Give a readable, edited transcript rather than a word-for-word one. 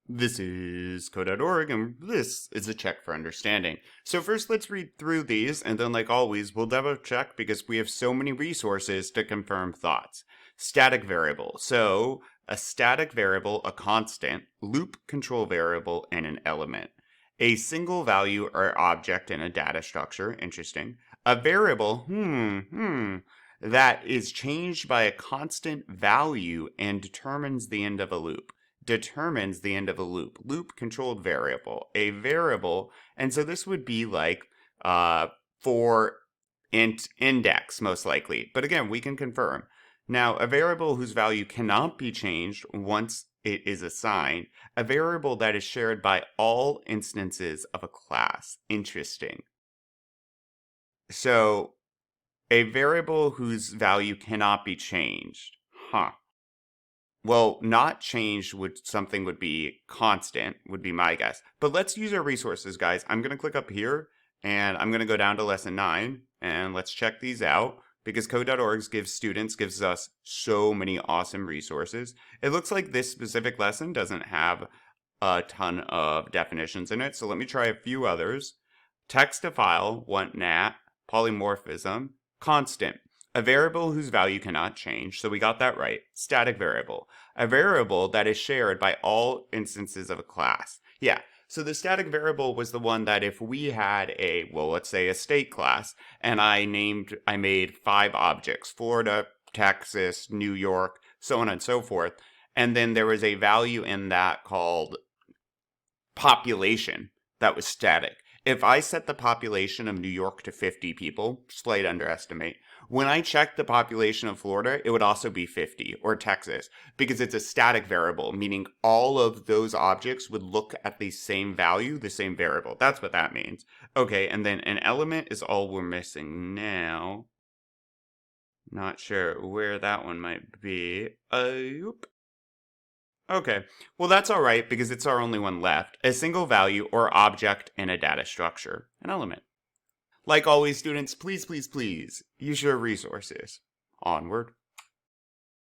This is code.org, and this is a check for understanding. So first, let's read through these, and then like always, we'll double check because we have so many resources to confirm thoughts. Static variable. So a static variable, a constant, loop control variable, and an element. A single value or object in a data structure. Interesting. A variable, that is changed by a constant value and determines the end of a loop. Determines the end of a loop. Loop controlled variable. A variable, and so this would be like for int index most likely. But again, we can confirm. Now, a variable whose value cannot be changed once it is assigned. A variable that is shared by all instances of a class. Interesting. So, a variable whose value cannot be changed. Huh. Well, not changed would something would be constant, would be my guess. But let's use our resources, guys. I'm going to click up here and I'm going to go down to lesson 9 and let's check these out because code.org gives us so many awesome resources. It looks like this specific lesson doesn't have a ton of definitions in it. So let me try a few others. Text to file, want nat, polymorphism, constant. A variable whose value cannot change, so we got that right. Static variable. A variable that is shared by all instances of a class. Yeah, so the static variable was the one that if we had a, well, let's say a state class, and I made 5 objects, Florida, Texas, New York, so on and so forth, and then there was a value in that called population that was static. If I set the population of New York to 50 people, slight underestimate, when I checked the population of Florida, it would also be 50, or Texas, because it's a static variable, meaning all of those objects would look at the same value, the same variable. That's what that means. Okay, and then an element is all we're missing now. Not sure where that one might be. Okay, well that's alright because it's our only one left. A single value or object in a data structure, an element. Like always, students, please use your resources. Onward.